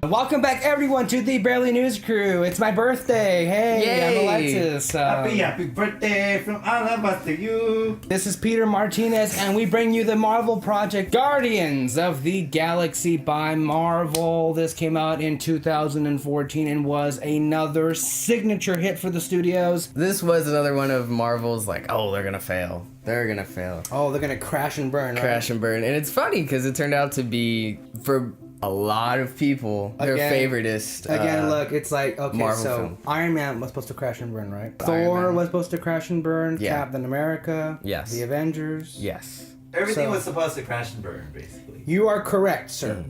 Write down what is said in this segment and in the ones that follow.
Welcome back, everyone, to the Barely News Crew. It's my birthday. Hey, Yay. I'm Alexis. Happy birthday from all of us to you. This is Peter Martinez, and we bring you the Marvel project Guardians of the Galaxy by Marvel. This came out in 2014 and was another signature hit for the studios. This was another one of Marvel's like, oh, they're gonna fail. They're gonna fail. Oh, they're gonna crash and burn. Crash and burn. And it's funny because it turned out to be, for a lot of people, their favoriteest. Again, look, it's like, okay, Marvel so film. Iron Man was supposed to crash and burn, right? Iron Thor Man. was supposed to crash and burn. Yeah. Captain America. Yes. The Avengers. Yes. Everything So- was supposed to crash and burn, basically. You are correct, sir.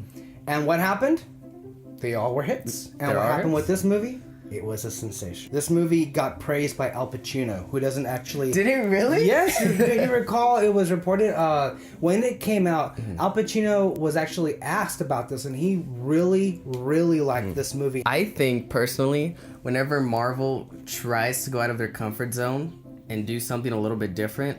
And what happened? They all were hits. And There what are happened hits. with this movie? It was a sensation. This movie got praised by Al Pacino, who doesn't actually... Did it really? Yes, do you recall it was reported when it came out, Al Pacino was actually asked about this, and he really, really liked this movie. I think, personally, whenever Marvel tries to go out of their comfort zone and do something a little bit different,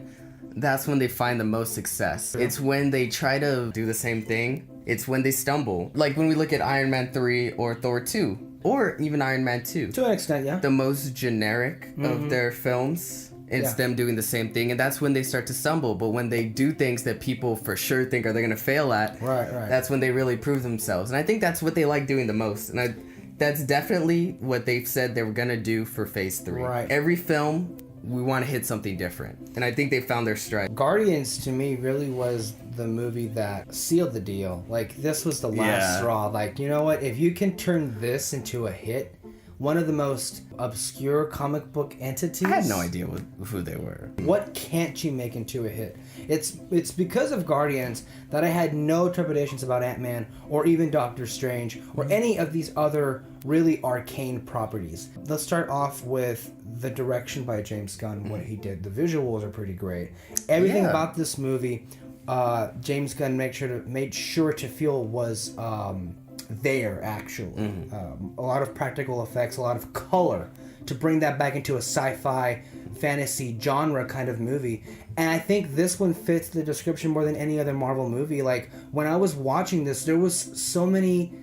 that's when they find the most success. It's when they try to do the same thing. It's when they stumble. Like when we look at Iron Man 3 or Thor 2. Or even Iron Man 2. To an extent, yeah. The most generic of their films. It's Yeah. them doing the same thing. And that's when they start to stumble. But when they do things that people for sure think are they going to fail at, Right. that's when they really prove themselves. And I think that's what they like doing the most. And that's definitely what they've said they were going to do for Phase 3. Right. Every film, we want to hit something different. And I think they found their stride. Guardians, to me, really was the movie that sealed the deal. Like, this was the last Yeah. straw. Like, you know what? If you can turn this into a hit, one of the most obscure comic book entities... I had no idea who they were. What can't you make into a hit? It's because of Guardians that I had no trepidations about Ant-Man or even Doctor Strange or any of these other really arcane properties. Let's start off with the direction by James Gunn, what he did. The visuals are pretty great. Everything Yeah. about this movie, James Gunn made sure to feel was there, actually. A lot of practical effects, a lot of color to bring that back into a sci-fi fantasy genre kind of movie. And I think this one fits the description more than any other Marvel movie. Like, when I was watching this, there was so many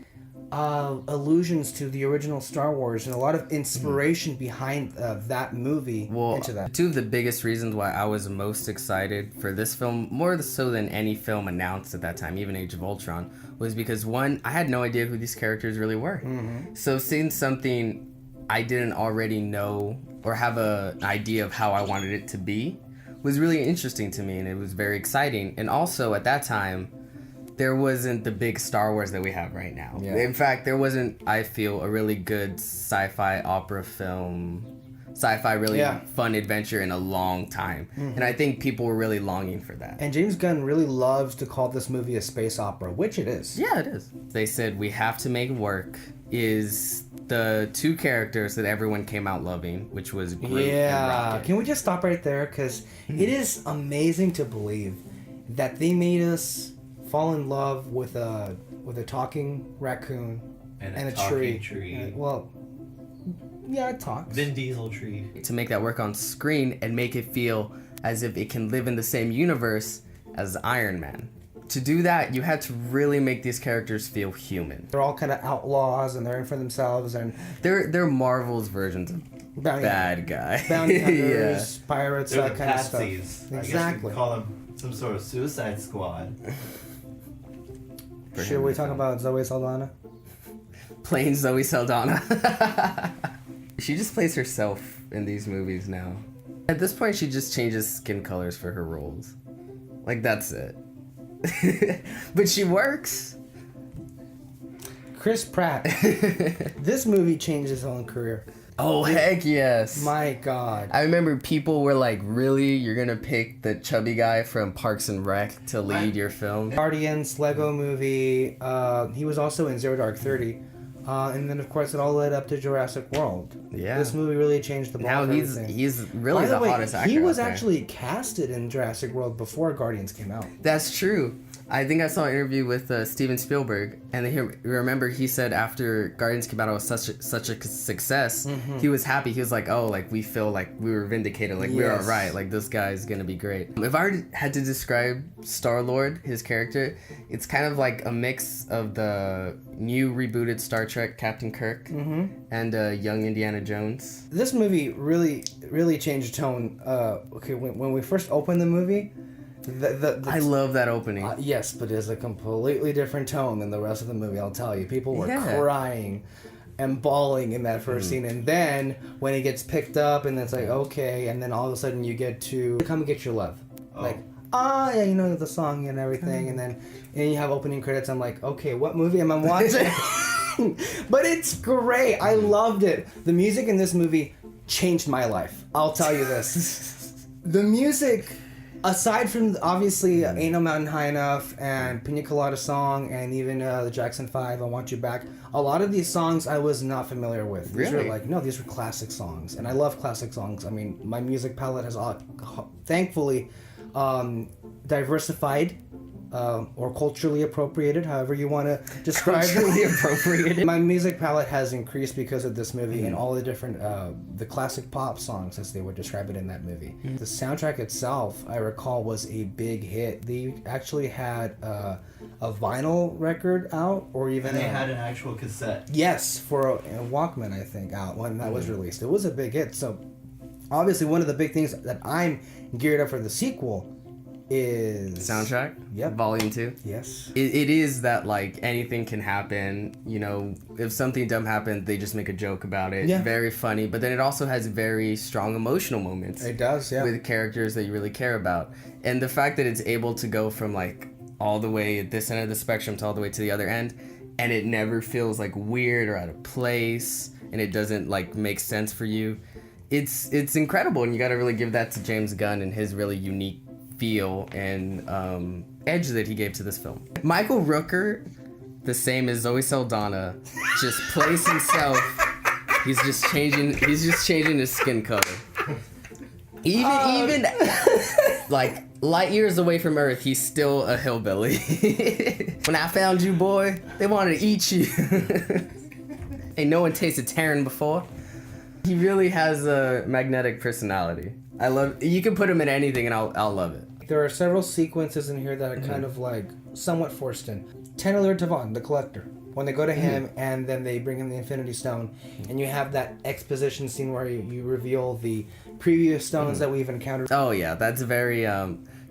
allusions to the original Star Wars and a lot of inspiration behind that movie into that. Two of the biggest reasons why I was most excited for this film, more so than any film announced at that time, even Age of Ultron, was because one, I had no idea who these characters really were. So seeing something I didn't already know or have an idea of how I wanted it to be was really interesting to me, and it was very exciting. And also at that time, there wasn't the big Star Wars that we have right now. Yeah. In fact, there wasn't, I feel, a really good sci-fi opera film, sci-fi really fun adventure in a long time. And I think people were really longing for that. And James Gunn really loves to call this movie a space opera, which it is. Yeah, it is. They said we have to make work is the two characters that everyone came out loving, which was Groot and Rocket. Can we just stop right there? Because it is amazing to believe that they made us fall in love with a talking raccoon And a tree. talking tree. It talks. Vin Diesel tree. To make that work on screen and make it feel as if it can live in the same universe as Iron Man. To do that, you had to really make these characters feel human. They're all kind of outlaws and they're in for themselves and They're Marvel's versions of bad guy. bounty hunters, pirates, They're that the kind of patsies. stuff. I guess you Exactly. could call them some sort of Suicide Squad. Should we talk about Zoe Saldana? Plain Zoe Saldana. She just plays herself in these movies now. At this point, she just changes skin colors for her roles. Like, that's it. But she works. Chris Pratt. This movie changed his own career. Oh, heck yes. My God. I remember people were like, really? You're gonna pick the chubby guy from Parks and Rec to lead your film? Guardians, Lego Movie. He was also in Zero Dark 30. And then, of course, it all led up to Jurassic World. Yeah. This movie really changed the ball. Now for he's everything. really By the way, hottest actor he was out there. actually casted in Jurassic World before Guardians came out. That's true. I think I saw an interview with Steven Spielberg, and remember he said after Guardians came out, it was such a success. He was happy. He was like, "Oh, like we feel like we were vindicated. Like we were all right. Like this guy's gonna be great." If I had to describe Star-Lord, his character, it's kind of like a mix of the new rebooted Star Trek Captain Kirk and young Indiana Jones. This movie really changed tone. Okay, when we first opened the movie. I love that opening. Yes, but it's a completely different tone than the rest of the movie, I'll tell you. People were crying and bawling in that first scene. And then when it gets picked up and it's like, okay, and then all of a sudden you get to Come and Get Your Love. Like, yeah, you know the song and everything. And you have opening credits. I'm like, okay, what movie am I watching? But it's great. I loved it. The music in this movie changed my life. I'll tell you this. The music... Aside from, obviously, Ain't No Mountain High Enough and Pina Colada Song and even the Jackson 5, I Want You Back, a lot of these songs I was not familiar with. These were these were classic songs. And I love classic songs. I mean, my music palette has thankfully diversified or culturally appropriated, however you want to describe it. Culturally appropriated. My music palette has increased because of this movie and all the different, the classic pop songs, as they would describe it in that movie. The soundtrack itself, I recall, was a big hit. They actually had a vinyl record out, or even... And they had an actual cassette. Yes, for a Walkman, I think, out when that was released. It was a big hit. So, obviously, one of the big things that I'm geared up for the sequel is soundtrack. Yep. Volume 2. Yes. It is that like anything can happen. You know, if something dumb happened, they just make a joke about it. Yeah. Very funny, but then it also has very strong emotional moments. It does, yeah. With characters that you really care about, and the fact that it's able to go from like all the way at this end of the spectrum to all the way to the other end, and it never feels like weird or out of place, and it doesn't like make sense for you. It's incredible, and you got to really give that to James Gunn and his really unique feel and edge that he gave to this film. Michael Rooker, the same as Zoe Saldana, just plays himself. He's just changing his skin color. Even like light years away from Earth, he's still a hillbilly. When I found you, boy, they wanted to eat you. Ain't no one tasted Terran before. He really has a magnetic personality. You can put him in anything and I'll love it. There are several sequences in here that are kind of like somewhat forced in. Tanner Tavon, the collector, when they go to him and then they bring him the Infinity Stone, and you have that exposition scene where you reveal the previous stones that we've encountered. Oh yeah, that's very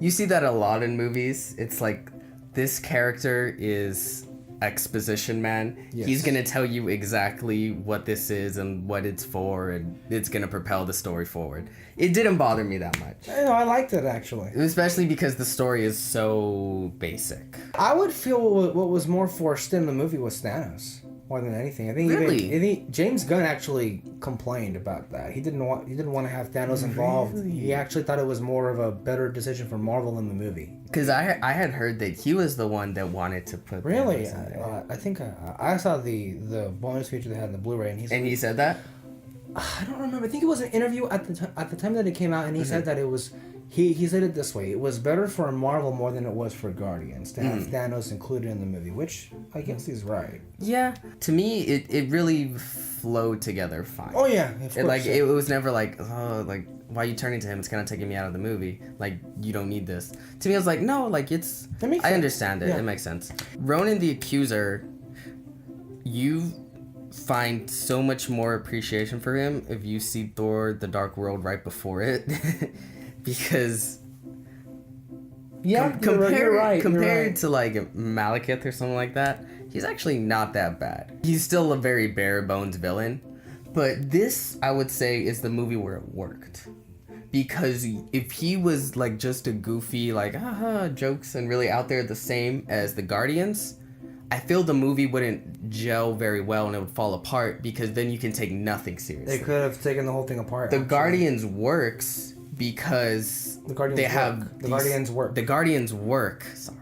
you see that a lot in movies. It's like this character is exposition man. Yes. He's gonna tell you exactly what this is and what it's for, and it's gonna propel the story forward. It didn't bother me that much. I liked it, actually. Especially because the story is so basic. I would feel what was more forced in the movie was Thanos more than anything. I think Really? James Gunn actually complained about that. He didn't want to have Thanos involved. Really? He actually thought it was more of a better decision for Marvel in the movie. Because I had heard that he was the one that wanted to put Really? Thanos in there. I think I saw the bonus feature they had in the Blu-ray, and he said that? I don't remember. I think it was an interview at the time that it came out, and he said that it was. He said it this way: it was better for Marvel more than it was for Guardians to have Thanos included in the movie, which I guess he's right. Yeah. To me, it really flowed together fine. Oh yeah, of course. It was never like, oh, like why are you turning to him? It's kind of taking me out of the movie. Like you don't need this. To me, I was like, no, like it's. That makes I sense. understand it. Yeah. It makes sense. Ronan the Accuser, you find so much more appreciation for him if you see Thor: The Dark World right before it, because compared to like Malekith or something like that, he's actually not that bad. He's still a very bare bones villain, but this I would say is the movie where it worked. Because if he was like just a goofy like jokes and really out there the same as the Guardians, I feel the movie wouldn't gel very well and it would fall apart, because then you can take nothing seriously. They could have taken the whole thing apart. The Guardians works because The Guardians work. Sorry.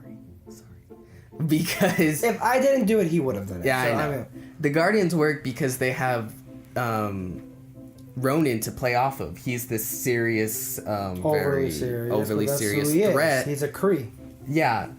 Because If I didn't do it, he would have done it. yeah, So, I know. The Guardians work because they have Ronan to play off of. He's this serious, overly serious threat. He's a Kree. Yeah,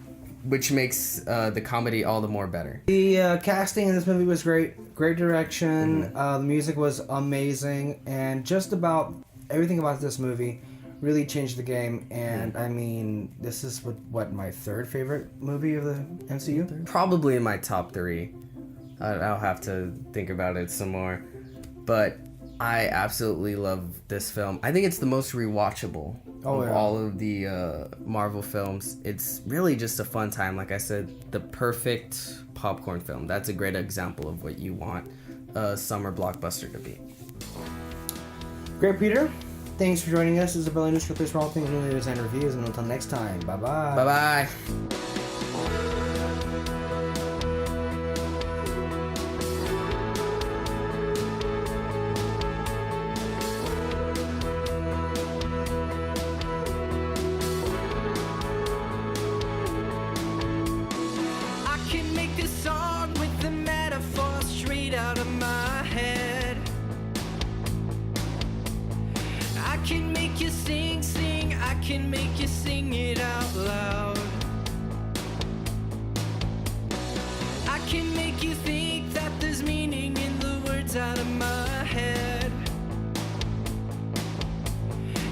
which makes the comedy all the more better. The casting in this movie was great. Great direction. The music was amazing. And just about everything about this movie really changed the game. And I mean, this is what my third favorite movie of the MCU? Probably in my top 3. I'll have to think about it some more. But I absolutely love this film. I think it's the most rewatchable of all of the Marvel films. It's really just a fun time. Like I said, the perfect popcorn film. That's a great example of what you want a summer blockbuster to be. Great, Peter. Thanks for joining us. Isabella News for Place for all things movie news and reviews. And until next time, bye-bye. Bye-bye. Can make you sing, sing, I can make you sing it out loud. I can make you think that there's meaning in the words out of my head.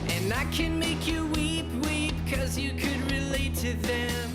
And I can make you weep, weep, 'cause you could relate to them.